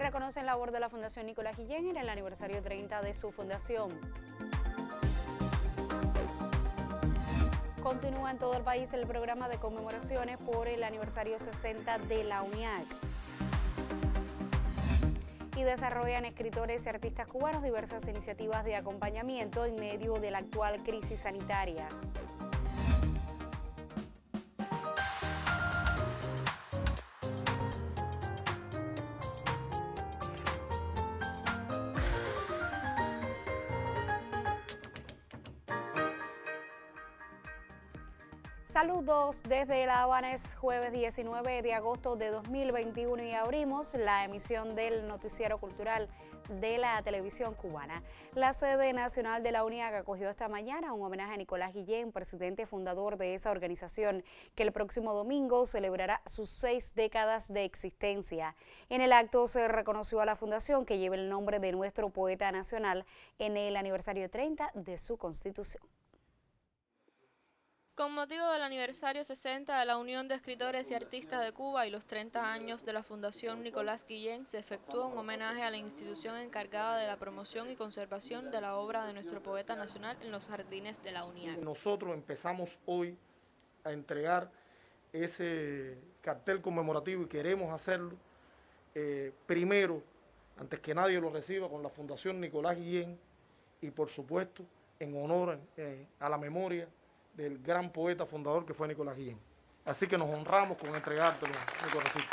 reconoce la labor de la Fundación Nicolás Guillén en el aniversario 30 de su fundación. Continúa en todo el país el programa de conmemoraciones por el aniversario 60 de la UNIAC. Y desarrollan escritores y artistas cubanos diversas iniciativas de acompañamiento en medio de la actual crisis sanitaria. Saludos desde La Habana, es jueves 19 de agosto de 2021 y abrimos la emisión del noticiero cultural de la televisión cubana. La sede nacional de la UNIAC acogió esta mañana un homenaje a Nicolás Guillén, presidente fundador de esa organización, que el próximo domingo celebrará sus 6 décadas de existencia. En el acto se reconoció a la fundación, que lleva el nombre de nuestro poeta nacional, en el aniversario 30 de su constitución. Con motivo del aniversario 60 de la Unión de Escritores y Artistas de Cuba y los 30 años de la Fundación Nicolás Guillén, se efectuó un homenaje a la institución encargada de la promoción y conservación de la obra de nuestro poeta nacional en los jardines de la UNIAC. Nosotros empezamos hoy a entregar ese cartel conmemorativo y queremos hacerlo primero, antes que nadie lo reciba, con la Fundación Nicolás Guillén y por supuesto en honor a la memoria del gran poeta fundador que fue Nicolás Guillén. Así que nos honramos con entregártelo, Nicolásito.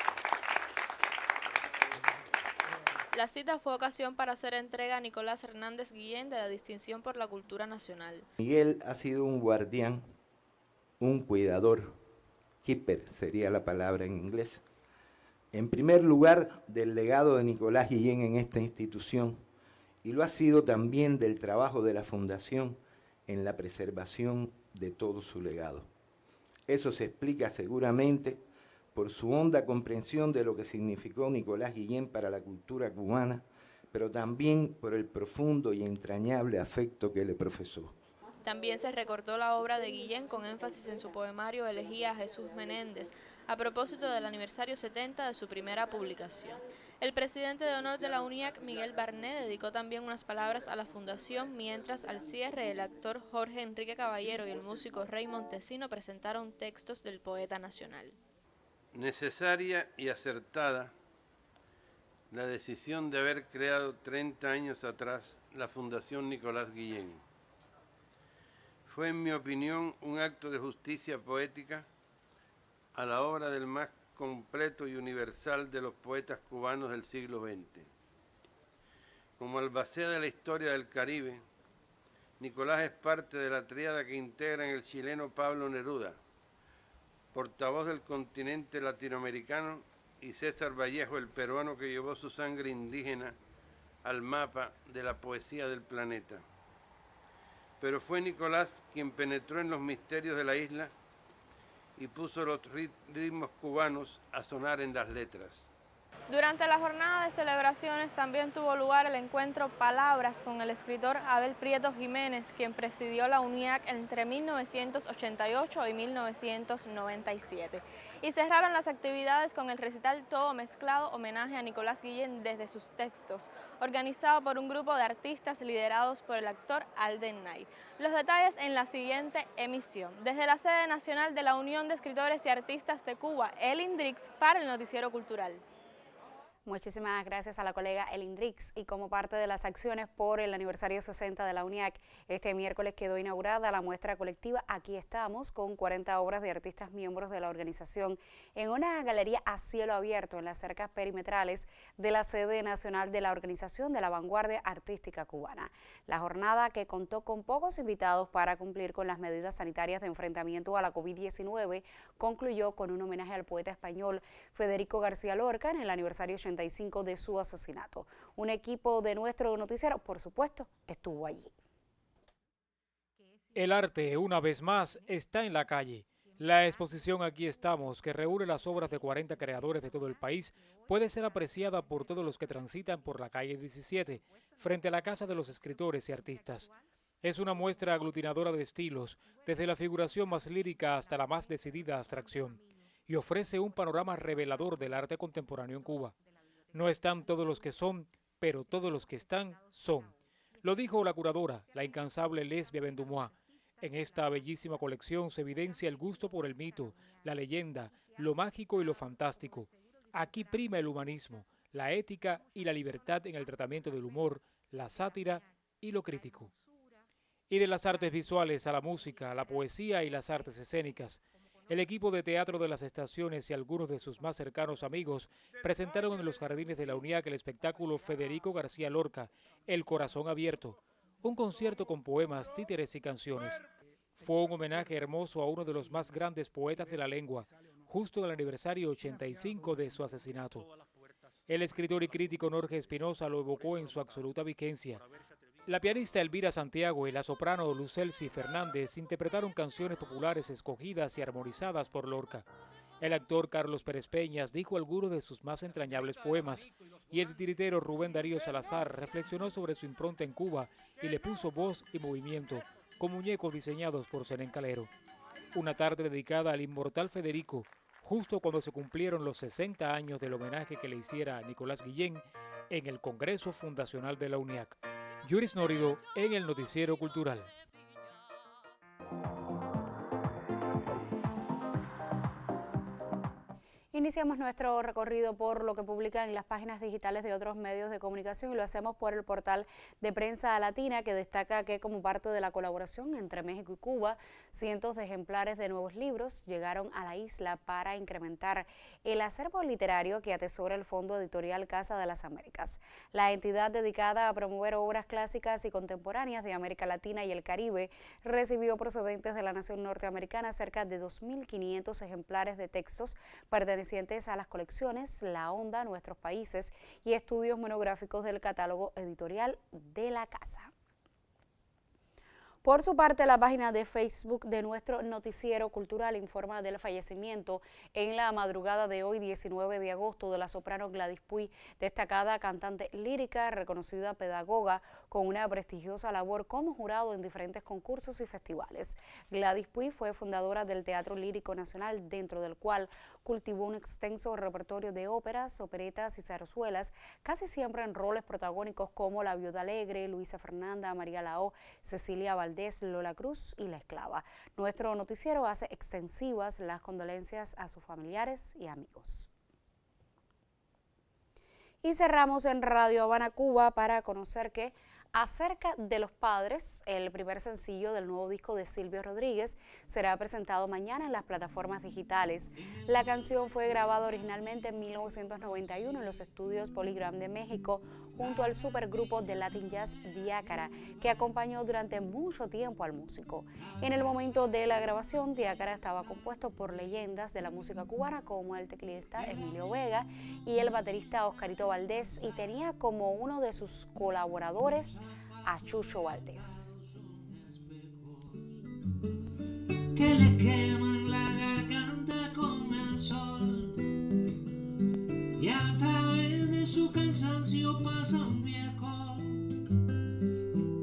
La cita fue ocasión para hacer entrega a Nicolás Hernández Guillén de la distinción por la cultura nacional. Miguel ha sido un guardián, un cuidador, keeper sería la palabra en inglés. En primer lugar, del legado de Nicolás Guillén en esta institución, y lo ha sido también del trabajo de la Fundación en la preservación de todo su legado. Eso se explica seguramente por su honda comprensión de lo que significó Nicolás Guillén para la cultura cubana, pero también por el profundo y entrañable afecto que le profesó. También se recordó la obra de Guillén con énfasis en su poemario Elegía a Jesús Menéndez, a propósito del aniversario 70 de su primera publicación. El presidente de honor de la UNIAC, Miguel Barné, dedicó también unas palabras a la fundación, mientras al cierre el actor Jorge Enrique Caballero y el músico Rey Montesino presentaron textos del poeta nacional. Necesaria y acertada la decisión de haber creado 30 años atrás la Fundación Nicolás Guillén. Fue, en mi opinión, un acto de justicia poética a la obra del más completo y universal de los poetas cubanos del siglo XX. Como albacea de la historia del Caribe, Nicolás es parte de la tríada que integran el chileno Pablo Neruda, portavoz del continente latinoamericano, y César Vallejo, el peruano que llevó su sangre indígena al mapa de la poesía del planeta. Pero fue Nicolás quien penetró en los misterios de la isla y puso los ritmos cubanos a sonar en las letras. Durante la jornada de celebraciones también tuvo lugar el encuentro Palabras con el escritor Abel Prieto Jiménez, quien presidió la UNIAC entre 1988 y 1997. Y cerraron las actividades con el recital Todo Mezclado, homenaje a Nicolás Guillén desde sus textos, organizado por un grupo de artistas liderados por el actor Alden Knight. Los detalles en la siguiente emisión. Desde la sede nacional de la Unión de Escritores y Artistas de Cuba, Elin Drix para el Noticiero Cultural. Muchísimas gracias a la colega Elindrix. Y como parte de las acciones por el aniversario 60 de la UNIAC, este miércoles quedó inaugurada la muestra colectiva Aquí Estamos, con 40 obras de artistas miembros de la organización en una galería a cielo abierto en las cercas perimetrales de la sede nacional de la Organización de la Vanguardia Artística Cubana. La jornada, que contó con pocos invitados para cumplir con las medidas sanitarias de enfrentamiento a la COVID-19, concluyó con un homenaje al poeta español Federico García Lorca en el aniversario 85 de su asesinato. Un equipo de nuestro noticiero, por supuesto, estuvo allí. El arte, una vez más, está en la calle. La exposición Aquí Estamos, que reúne las obras de 40 creadores de todo el país, puede ser apreciada por todos los que transitan por la calle 17, frente a la Casa de los Escritores y Artistas. Es una muestra aglutinadora de estilos, desde la figuración más lírica hasta la más decidida abstracción, y ofrece un panorama revelador del arte contemporáneo en Cuba. No están todos los que son, pero todos los que están, son. Lo dijo la curadora, la incansable Lesbia Bendumois. En esta bellísima colección se evidencia el gusto por el mito, la leyenda, lo mágico y lo fantástico. Aquí prima el humanismo, la ética y la libertad en el tratamiento del humor, la sátira y lo crítico. Y de las artes visuales a la música, la poesía y las artes escénicas, el equipo de teatro de las estaciones y algunos de sus más cercanos amigos presentaron en los jardines de la UNIAC el espectáculo Federico García Lorca, El Corazón Abierto, un concierto con poemas, títeres y canciones. Fue un homenaje hermoso a uno de los más grandes poetas de la lengua, justo en el aniversario 85 de su asesinato. El escritor y crítico Norge Espinosa lo evocó en su absoluta vigencia. La pianista Elvira Santiago y la soprano Lucelsi Fernández interpretaron canciones populares escogidas y armonizadas por Lorca. El actor Carlos Pérez Peñas dijo algunos de sus más entrañables poemas y el titiritero Rubén Darío Salazar reflexionó sobre su impronta en Cuba y le puso voz y movimiento con muñecos diseñados por Zenén Calero. Una tarde dedicada al inmortal Federico, justo cuando se cumplieron los 60 años del homenaje que le hiciera a Nicolás Guillén en el Congreso Fundacional de la UNIAC. Yuris Nórido en el Noticiero Cultural. Iniciamos nuestro recorrido por lo que publican en las páginas digitales de otros medios de comunicación y lo hacemos por el portal de Prensa Latina, que destaca que como parte de la colaboración entre México y Cuba, cientos de ejemplares de nuevos libros llegaron a la isla para incrementar el acervo literario que atesora el Fondo Editorial Casa de las Américas. La entidad dedicada a promover obras clásicas y contemporáneas de América Latina y el Caribe recibió procedentes de la nación norteamericana cerca de 2.500 ejemplares de textos pertenecientes a las colecciones La Onda, Nuestros Países y estudios monográficos del catálogo editorial de la casa. Por su parte, la página de Facebook de nuestro noticiero cultural informa del fallecimiento en la madrugada de hoy, 19 de agosto, de la soprano Gladys Puy, destacada cantante lírica, reconocida pedagoga, con una prestigiosa labor como jurado en diferentes concursos y festivales. Gladys Puy fue fundadora del Teatro Lírico Nacional, dentro del cual cultivó un extenso repertorio de óperas, operetas y zarzuelas, casi siempre en roles protagónicos como La Viuda Alegre, Luisa Fernanda, María Lao, Cecilia Valdés, Lola Cruz y La Esclava. Nuestro noticiero hace extensivas las condolencias a sus familiares y amigos. Y cerramos en Radio Habana, Cuba, para conocer que Acerca de los Padres, el primer sencillo del nuevo disco de Silvio Rodríguez, será presentado mañana en las plataformas digitales. La canción fue grabada originalmente en 1991 en los estudios Polygram de México, junto al supergrupo de Latin Jazz Diácara, que acompañó durante mucho tiempo al músico. En el momento de la grabación, Diácara estaba compuesto por leyendas de la música cubana como el teclista Emilio Vega y el baterista Oscarito Valdés, y tenía como uno de sus colaboradores a Chucho Valdés. Que le queman la garganta con el sol y a través de su cansancio pasa un viejo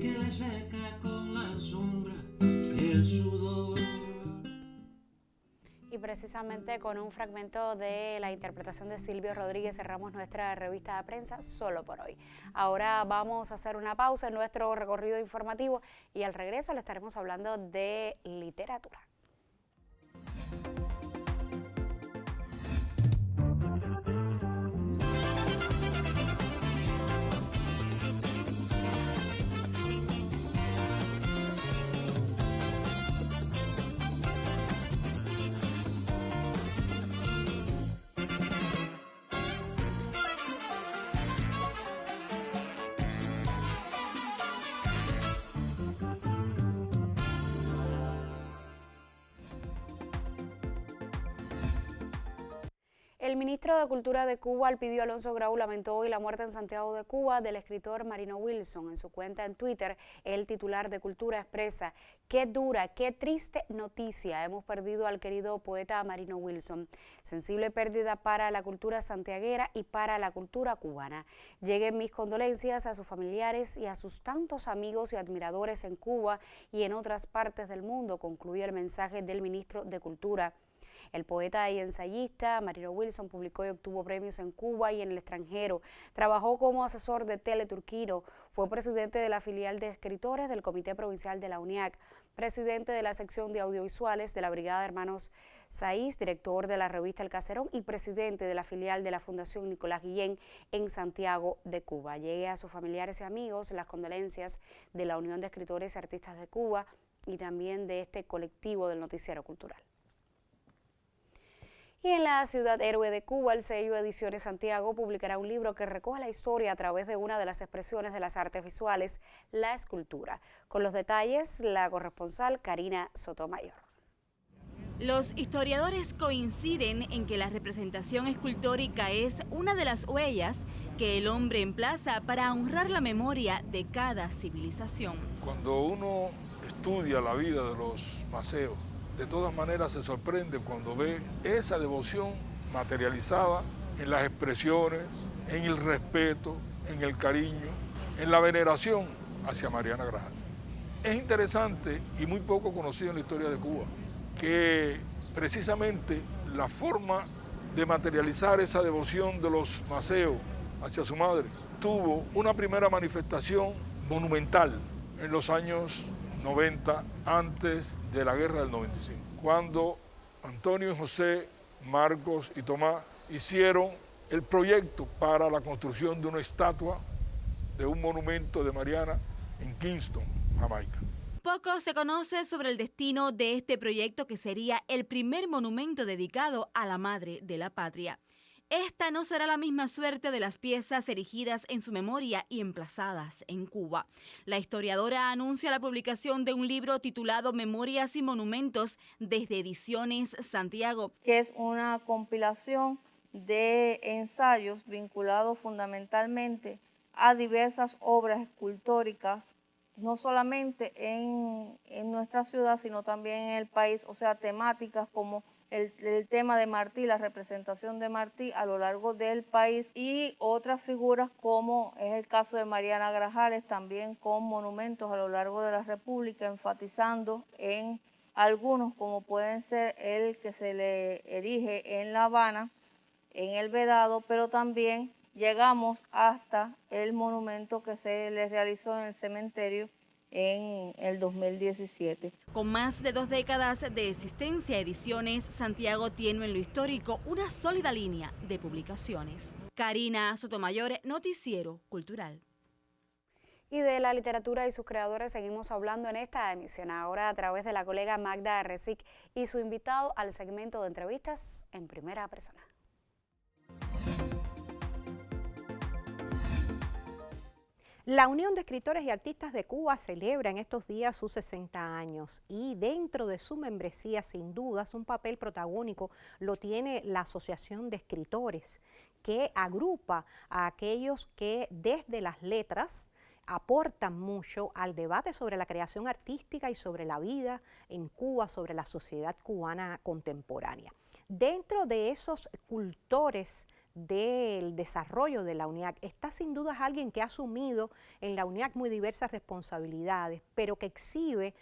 que le seca con la sombra el sudor. Y precisamente con un fragmento de la interpretación de Silvio Rodríguez cerramos nuestra revista de prensa solo por hoy. Ahora vamos a hacer una pausa en nuestro recorrido informativo y al regreso le estaremos hablando de literatura. El ministro de Cultura de Cuba, Elpidio Alonso Grau, lamentó hoy la muerte en Santiago de Cuba del escritor Marino Wilson. En su cuenta en Twitter, el titular de Cultura expresa: "Qué dura, qué triste noticia. Hemos perdido al querido poeta Marino Wilson. Sensible pérdida para la cultura santiaguera y para la cultura cubana. Lleguen mis condolencias a sus familiares y a sus tantos amigos y admiradores en Cuba y en otras partes del mundo", concluye el mensaje del ministro de Cultura. El poeta y ensayista Marino Wilson publicó y obtuvo premios en Cuba y en el extranjero. Trabajó como asesor de Teleturquino, fue presidente de la filial de escritores del Comité Provincial de la UNIAC, presidente de la sección de audiovisuales de la Brigada de Hermanos Saiz, director de la revista El Caserón y presidente de la filial de la Fundación Nicolás Guillén en Santiago de Cuba. Llegué a sus familiares y amigos las condolencias de la Unión de Escritores y Artistas de Cuba y también de este colectivo del Noticiero Cultural. Y en la ciudad héroe de Cuba, el sello Ediciones Santiago publicará un libro que recoge la historia a través de una de las expresiones de las artes visuales, la escultura. Con los detalles, la corresponsal Karina Sotomayor. Los historiadores coinciden en que la representación escultórica es una de las huellas que el hombre emplaza para honrar la memoria de cada civilización. Cuando uno estudia la vida de los maceos, de todas maneras se sorprende cuando ve esa devoción materializada en las expresiones, en el respeto, en el cariño, en la veneración hacia Mariana Grajal. Es interesante y muy poco conocido en la historia de Cuba que precisamente la forma de materializar esa devoción de los maceos hacia su madre tuvo una primera manifestación monumental en los años 90, antes de la guerra del 95, cuando Antonio, José, Marcos y Tomás hicieron el proyecto para la construcción de una estatua de un monumento de Mariana en Kingston, Jamaica. Poco se conoce sobre el destino de este proyecto, que sería el primer monumento dedicado a la madre de la patria. Esta no será la misma suerte de las piezas erigidas en su memoria y emplazadas en Cuba. La historiadora anuncia la publicación de un libro titulado Memorias y Monumentos desde Ediciones Santiago, que es una compilación de ensayos vinculados fundamentalmente a diversas obras escultóricas, no solamente en nuestra ciudad, sino también en el país, o sea, temáticas como el tema de Martí, la representación de Martí a lo largo del país, y otras figuras como es el caso de Mariana Grajales, también con monumentos a lo largo de la República, enfatizando en algunos como pueden ser el que se le erige en La Habana, en el Vedado, pero también llegamos hasta el monumento que se le realizó en el cementerio en el 2017. Con más de 2 décadas de existencia, Ediciones Santiago tiene en lo histórico una sólida línea de publicaciones. Karina Sotomayor, Noticiero Cultural. Y de la literatura y sus creadores seguimos hablando en esta emisión, ahora a través de la colega Magda Arrecic y su invitado al segmento de entrevistas en primera persona. La Unión de Escritores y Artistas de Cuba celebra en estos días sus 60 años y dentro de su membresía, sin dudas, un papel protagónico lo tiene la Asociación de Escritores, que agrupa a aquellos que desde las letras aportan mucho al debate sobre la creación artística y sobre la vida en Cuba, sobre la sociedad cubana contemporánea. Dentro de esos cultores del desarrollo de la UNIAC está sin duda alguien que ha asumido en la UNIAC muy diversas responsabilidades, pero que exhibe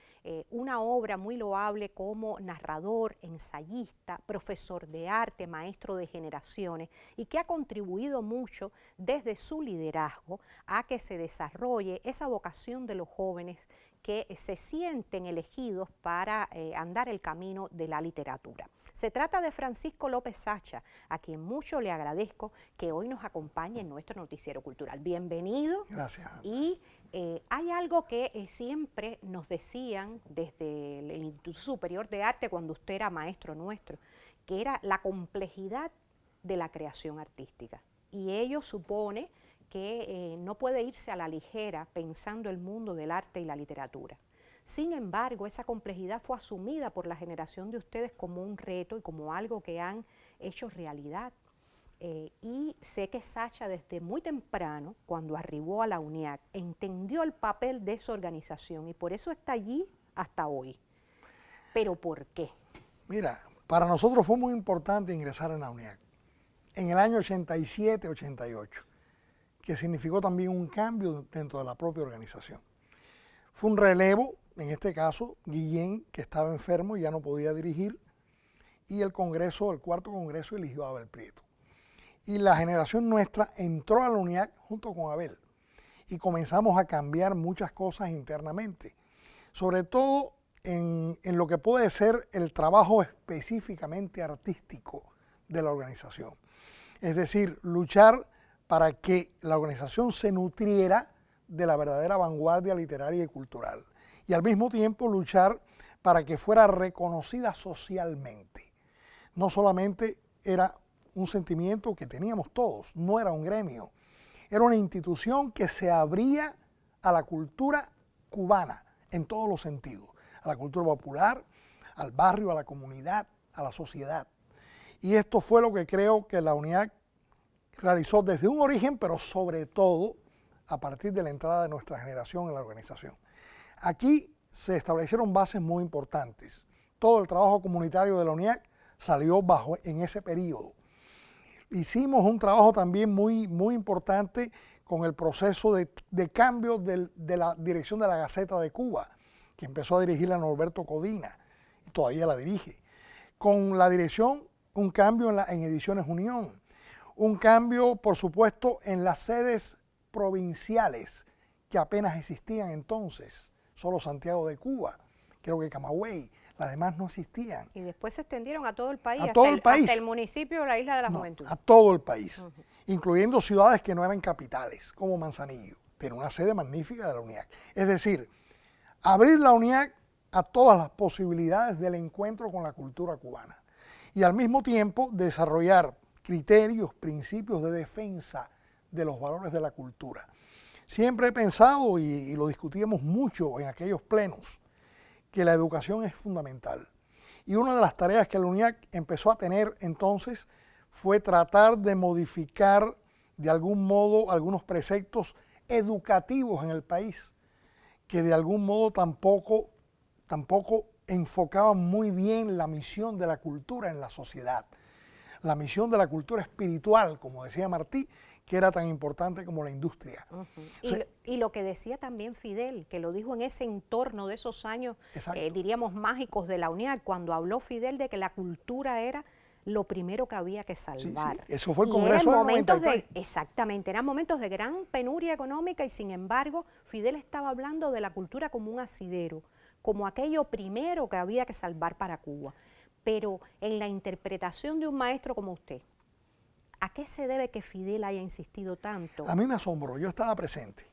una obra muy loable como narrador, ensayista, profesor de arte, maestro de generaciones, y que ha contribuido mucho desde su liderazgo a que se desarrolle esa vocación de los jóvenes que se sienten elegidos para andar el camino de la literatura. Se trata de Francisco López Sacha, a quien mucho le agradezco que hoy nos acompañe en nuestro noticiero cultural. Bienvenido. Gracias. Y hay algo que siempre nos decían desde el Instituto Superior de Arte cuando usted era maestro nuestro, que era la complejidad de la creación artística. Y ello supone que no puede irse a la ligera pensando el mundo del arte y la literatura. Sin embargo, esa complejidad fue asumida por la generación de ustedes como un reto y como algo que han hecho realidad. Y sé que Sacha desde muy temprano, cuando arribó a la UNIAC, entendió el papel de esa organización y por eso está allí hasta hoy. ¿Pero por qué? Mira, para nosotros fue muy importante ingresar en la UNIAC en el año 87-88, que significó también un cambio dentro de la propia organización. Fue un relevo, en este caso, Guillén, que estaba enfermo y ya no podía dirigir, y el Congreso, el cuarto Congreso, eligió a Abel Prieto. Y la generación nuestra entró a la UNIAC junto con Abel y comenzamos a cambiar muchas cosas internamente, sobre todo en lo que puede ser el trabajo específicamente artístico de la organización. Es decir, luchar para que la organización se nutriera de la verdadera vanguardia literaria y cultural y al mismo tiempo luchar para que fuera reconocida socialmente. No solamente era un sentimiento que teníamos todos, no era un gremio, era una institución que se abría a la cultura cubana en todos los sentidos, a la cultura popular, al barrio, a la comunidad, a la sociedad. Y esto fue lo que creo que la UNIAC realizó desde un origen, pero sobre todo a partir de la entrada de nuestra generación en la organización. Aquí se establecieron bases muy importantes. Todo el trabajo comunitario de la UNIAC salió en ese periodo. Hicimos un trabajo también muy importante con el proceso de cambio de la dirección de la Gaceta de Cuba, que empezó a dirigirla Norberto Codina, y todavía la dirige. Con la dirección, un cambio en Ediciones Unión, un cambio, por supuesto, en las sedes provinciales, que apenas existían entonces, solo Santiago de Cuba, creo que Camagüey, las demás no existían. Y después se extendieron a todo el país, hasta el municipio de la Isla de la Juventud. A todo el país, incluyendo ciudades que no eran capitales, como Manzanillo. Tiene una sede magnífica de la UNIAC. Es decir, abrir la UNIAC a todas las posibilidades del encuentro con la cultura cubana y al mismo tiempo desarrollar criterios, principios de defensa de los valores de la cultura. Siempre he pensado, y lo discutíamos mucho en aquellos plenos, que la educación es fundamental. Y una de las tareas que la UNIAC empezó a tener entonces fue tratar de modificar de algún modo algunos preceptos educativos en el país, que de algún modo tampoco enfocaban muy bien la misión de la cultura en la sociedad. La misión de la cultura espiritual, como decía Martí, que era tan importante como la industria. Y lo que decía también Fidel, que lo dijo en ese entorno de esos años, diríamos, mágicos de la UNIAC, cuando habló Fidel de que la cultura era lo primero que había que salvar. Sí, eso fue el Congreso del 93. Exactamente, eran momentos de gran penuria económica y sin embargo Fidel estaba hablando de la cultura como un asidero, como aquello primero que había que salvar para Cuba. Pero en la interpretación de un maestro como usted, ¿a qué se debe que Fidel haya insistido tanto? A mí me asombró, yo estaba presente.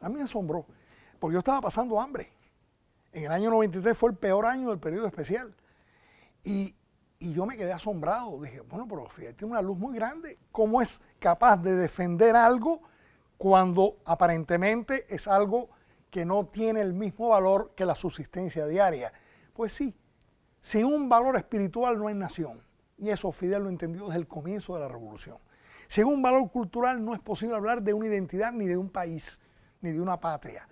A mí me asombró, porque yo estaba pasando hambre. En el año 93 fue el peor año del periodo especial. Y yo me quedé asombrado. Dije, bueno, pero Fidel tiene una luz muy grande. ¿Cómo es capaz de defender algo cuando aparentemente es algo que no tiene el mismo valor que la subsistencia diaria? Pues sí, sin un valor espiritual no hay nación. Y eso Fidel lo entendió desde el comienzo de la revolución. Sin un valor cultural no es posible hablar de una identidad, ni de un país, ni de una patria.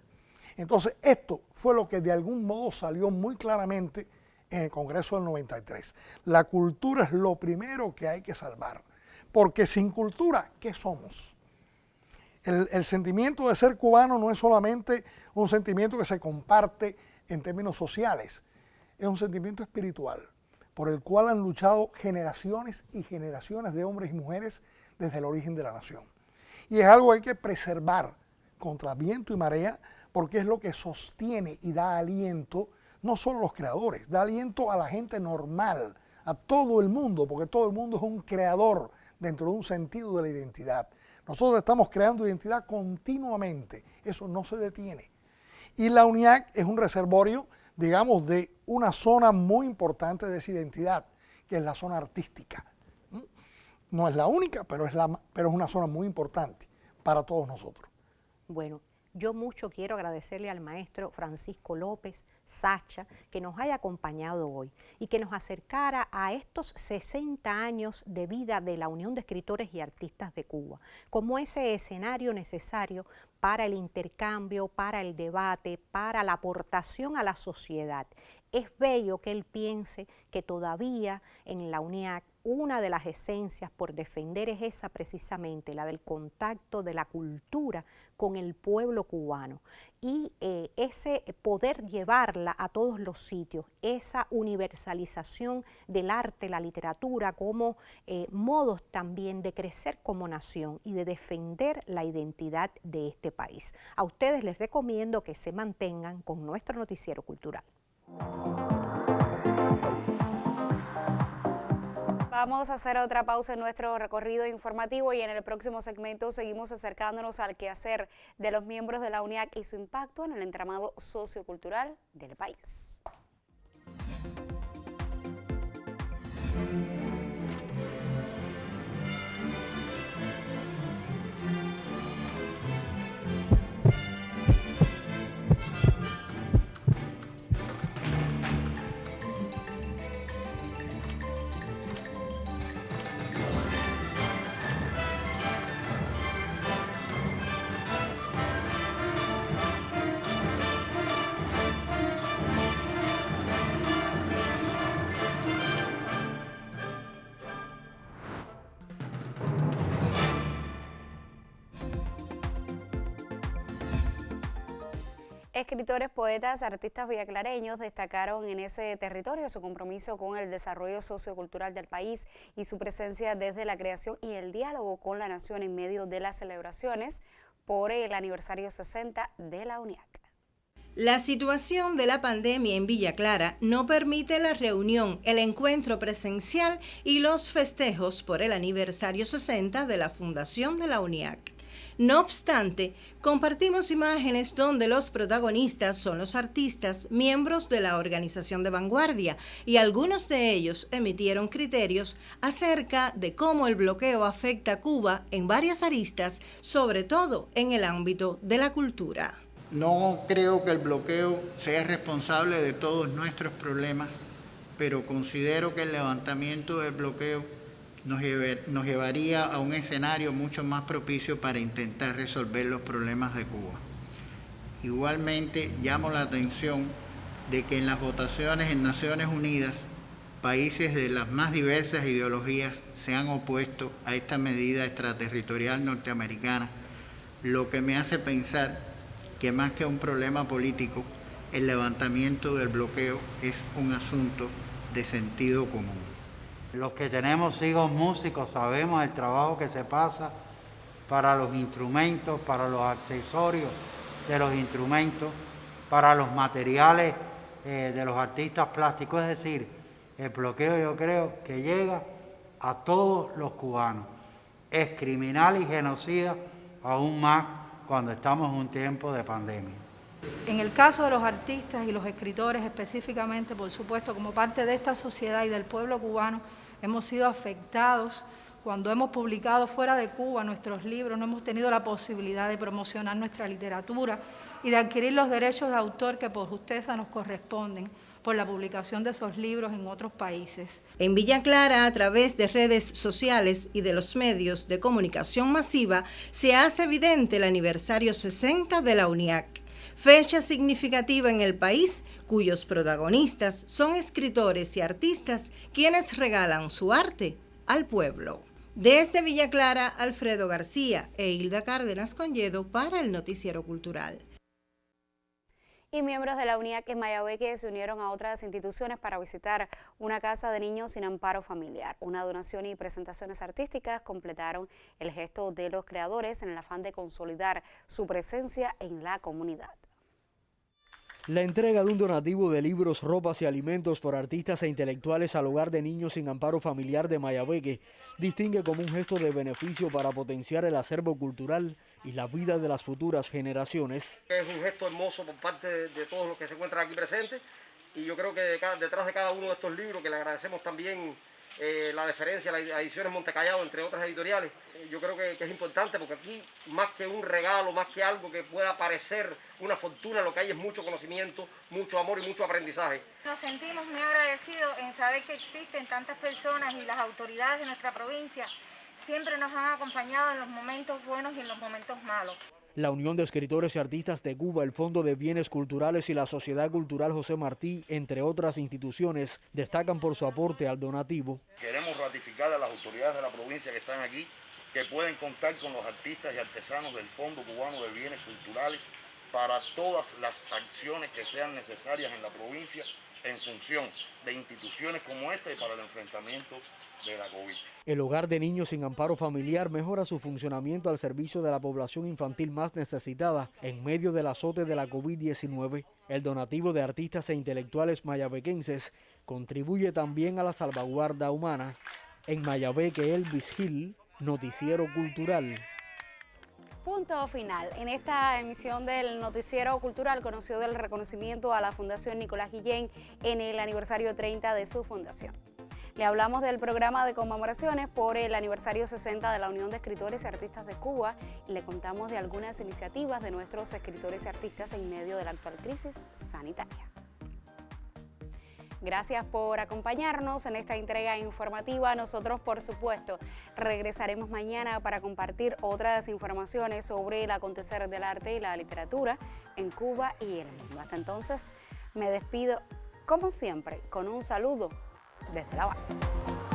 Entonces esto fue lo que de algún modo salió muy claramente en el Congreso del 93. La cultura es lo primero que hay que salvar, porque sin cultura, ¿qué somos? El sentimiento de ser cubano no es solamente un sentimiento que se comparte en términos sociales, es un sentimiento espiritual, por el cual han luchado generaciones y generaciones de hombres y mujeres desde el origen de la nación. Y es algo que hay que preservar contra viento y marea, porque es lo que sostiene y da aliento, no solo a los creadores, da aliento a la gente normal, a todo el mundo, porque todo el mundo es un creador dentro de un sentido de la identidad. Nosotros estamos creando identidad continuamente, eso no se detiene. Y la UNIAC es un reservorio, digamos, de una zona muy importante de esa identidad, que es la zona artística. No es la única, pero es una zona muy importante para todos nosotros. Bueno, yo mucho quiero agradecerle al maestro Francisco López Sacha que nos haya acompañado hoy y que nos acercara a estos 60 años de vida de la Unión de Escritores y Artistas de Cuba, como ese escenario necesario para el intercambio, para el debate, para la aportación a la sociedad. Es bello que él piense que todavía en la UNIAC una de las esencias por defender es esa precisamente, la del contacto de la cultura con el pueblo cubano y ese poder llevarla a todos los sitios, esa universalización del arte, la literatura como modos también de crecer como nación y de defender la identidad de este país. A ustedes les recomiendo que se mantengan con nuestro noticiero cultural. Vamos a hacer otra pausa en nuestro recorrido informativo y en el próximo segmento seguimos acercándonos al quehacer de los miembros de la UNIAC y su impacto en el entramado sociocultural del país. Escritores, poetas, artistas villaclareños destacaron en ese territorio su compromiso con el desarrollo sociocultural del país y su presencia desde la creación y el diálogo con la nación en medio de las celebraciones por el aniversario 60 de la UNIAC. La situación de la pandemia en Villa Clara no permite la reunión, el encuentro presencial y los festejos por el aniversario 60 de la fundación de la UNIAC. No obstante, compartimos imágenes donde los protagonistas son los artistas, miembros de la organización de vanguardia, y algunos de ellos emitieron criterios acerca de cómo el bloqueo afecta a Cuba en varias aristas, sobre todo en el ámbito de la cultura. No creo que el bloqueo sea responsable de todos nuestros problemas, pero considero que el levantamiento del bloqueo nos llevaría a un escenario mucho más propicio para intentar resolver los problemas de Cuba. Igualmente, llamo la atención de que en las votaciones en Naciones Unidas, países de las más diversas ideologías se han opuesto a esta medida extraterritorial norteamericana, lo que me hace pensar que más que un problema político, el levantamiento del bloqueo es un asunto de sentido común. Los que tenemos hijos músicos sabemos el trabajo que se pasa para los instrumentos, para los accesorios de los instrumentos, para los materiales de los artistas plásticos. Es decir, el bloqueo yo creo que llega a todos los cubanos. Es criminal y genocida aún más cuando estamos en un tiempo de pandemia. En el caso de los artistas y los escritores específicamente, por supuesto, como parte de esta sociedad y del pueblo cubano, hemos sido afectados cuando hemos publicado fuera de Cuba nuestros libros, no hemos tenido la posibilidad de promocionar nuestra literatura y de adquirir los derechos de autor que por justicia nos corresponden por la publicación de esos libros en otros países. En Villa Clara, a través de redes sociales y de los medios de comunicación masiva, se hace evidente el aniversario 60 de la UNIAC, fecha significativa en el país cuyos protagonistas son escritores y artistas quienes regalan su arte al pueblo. Desde Villa Clara, Alfredo García e Hilda Cárdenas Conyedo para el Noticiero Cultural. Y miembros de la UNIAC en Mayabeque se unieron a otras instituciones para visitar una casa de niños sin amparo familiar. Una donación y presentaciones artísticas completaron el gesto de los creadores en el afán de consolidar su presencia en la comunidad. La entrega de un donativo de libros, ropas y alimentos por artistas e intelectuales al hogar de niños sin amparo familiar de Mayabeque distingue como un gesto de beneficio para potenciar el acervo cultural y la vida de las futuras generaciones. Es un gesto hermoso por parte de todos los que se encuentran aquí presentes y yo creo que detrás de cada uno de estos libros, que le agradecemos también la deferencia, las ediciones Montecallado, entre otras editoriales, yo creo que es importante porque aquí más que un regalo, más que algo que pueda parecer una fortuna, lo que hay es mucho conocimiento, mucho amor y mucho aprendizaje. Nos sentimos muy agradecidos en saber que existen tantas personas y las autoridades de nuestra provincia siempre nos han acompañado en los momentos buenos y en los momentos malos. La Unión de Escritores y Artistas de Cuba, el Fondo de Bienes Culturales y la Sociedad Cultural José Martí, entre otras instituciones, destacan por su aporte al donativo. Queremos ratificar a las autoridades de la provincia que están aquí, que pueden contar con los artistas y artesanos del Fondo Cubano de Bienes Culturales para todas las acciones que sean necesarias en la provincia en función de instituciones como esta y para el enfrentamiento de la COVID. El Hogar de Niños sin Amparo Familiar mejora su funcionamiento al servicio de la población infantil más necesitada en medio del azote de la COVID-19. El donativo de artistas e intelectuales mayabequenses contribuye también a la salvaguarda humana. En Mayabeque, Elvis Gil, Noticiero Cultural. Punto final. En esta emisión del Noticiero Cultural conoció del reconocimiento a la Fundación Nicolás Guillén en el aniversario 30 de su fundación. Le hablamos del programa de conmemoraciones por el aniversario 60 de la Unión de Escritores y Artistas de Cuba y le contamos de algunas iniciativas de nuestros escritores y artistas en medio de la actual crisis sanitaria. Gracias por acompañarnos en esta entrega informativa. Nosotros, por supuesto, regresaremos mañana para compartir otras informaciones sobre el acontecer del arte y la literatura en Cuba y el mundo. Hasta entonces, me despido, como siempre, con un saludo desde La Habana.